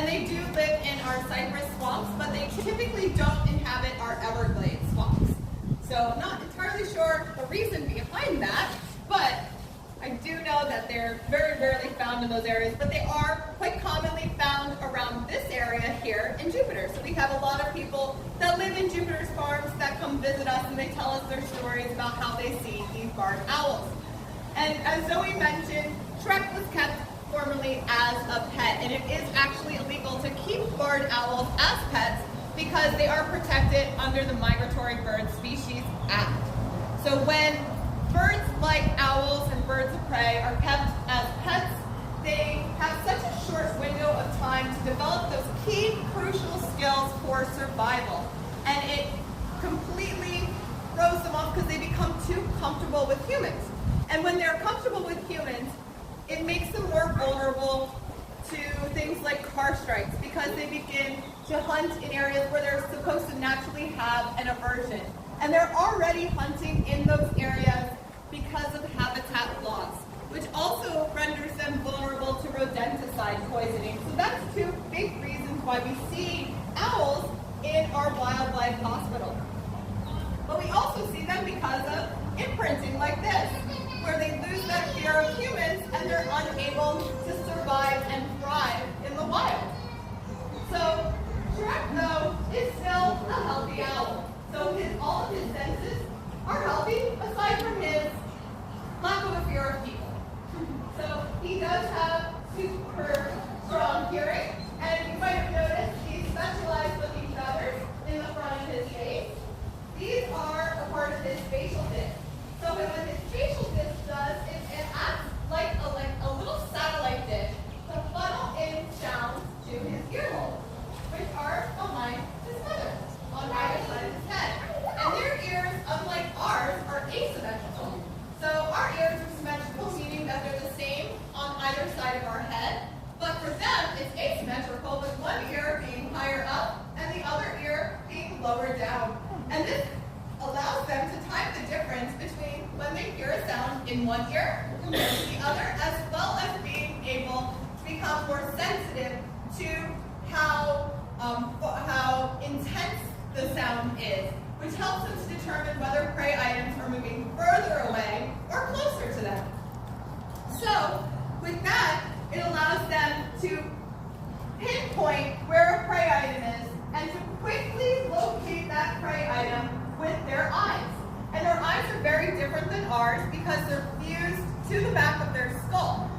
and they do live in our cypress swamps, but they typically don't inhabit our Everglades swamps. So I'm not entirely sure the reason behind that, but I do know that they're very rarely found in those areas, but they are quite commonly found around this area here in Jupiter. So we have a lot of people that live in Jupiter's farms that come visit us, and they tell us their stories about how they see these barred owls. And as Zoe mentioned, Shrek was kept formerly as a pet, and it is actually illegal to keep barred owls as pets because they are protected under the Migratory Bird Species Act. So when birds like owls and birds of prey are kept as pets, they have such a short window of time to develop those key crucial skills for survival. And it completely throws them off because they become too comfortable with humans. And when they're comfortable with humans, it makes them more vulnerable to things like car strikes because they begin to hunt in areas where they're supposed to naturally have an aversion. And they're already hunting in those areas because of habitat loss, which also renders them vulnerable to rodenticide poisoning. So that's two big reasons why we see owls in our wildlife hospital. But we also see them because of imprinting like this, where they lose that fear of humans and they're unable to survive and thrive in the wild. So Shrek, though, is still a healthy owl. So all of his senses are healthy, aside from his lack of a fear of people. So he does have super strong hearing, and you might have noticed these specialized looking feathers in the front of his face. These are a part of his facial disc. So what his facial disc does is it acts like a little satellite dish to funnel in sounds to his ear holes, which are behind his feathers on either side of his head. And their ears, unlike ours, are asymmetrical. So our ears are symmetrical, meaning that they're the same on either side of our head. But for them, it's asymmetrical, with one ear being higher up and the other ear being lower down. And this allows them to time the difference between when they hear a sound in one ear compared to the other, as well as being able to become more sensitive to how intense the sound is, which helps them to determine whether prey items are moving further away or closer to them. So with that, it allows them to pinpoint where a prey item is and to quickly locate that prey item with their eyes. And their eyes are very different than ours because they're fused to the back of their skull.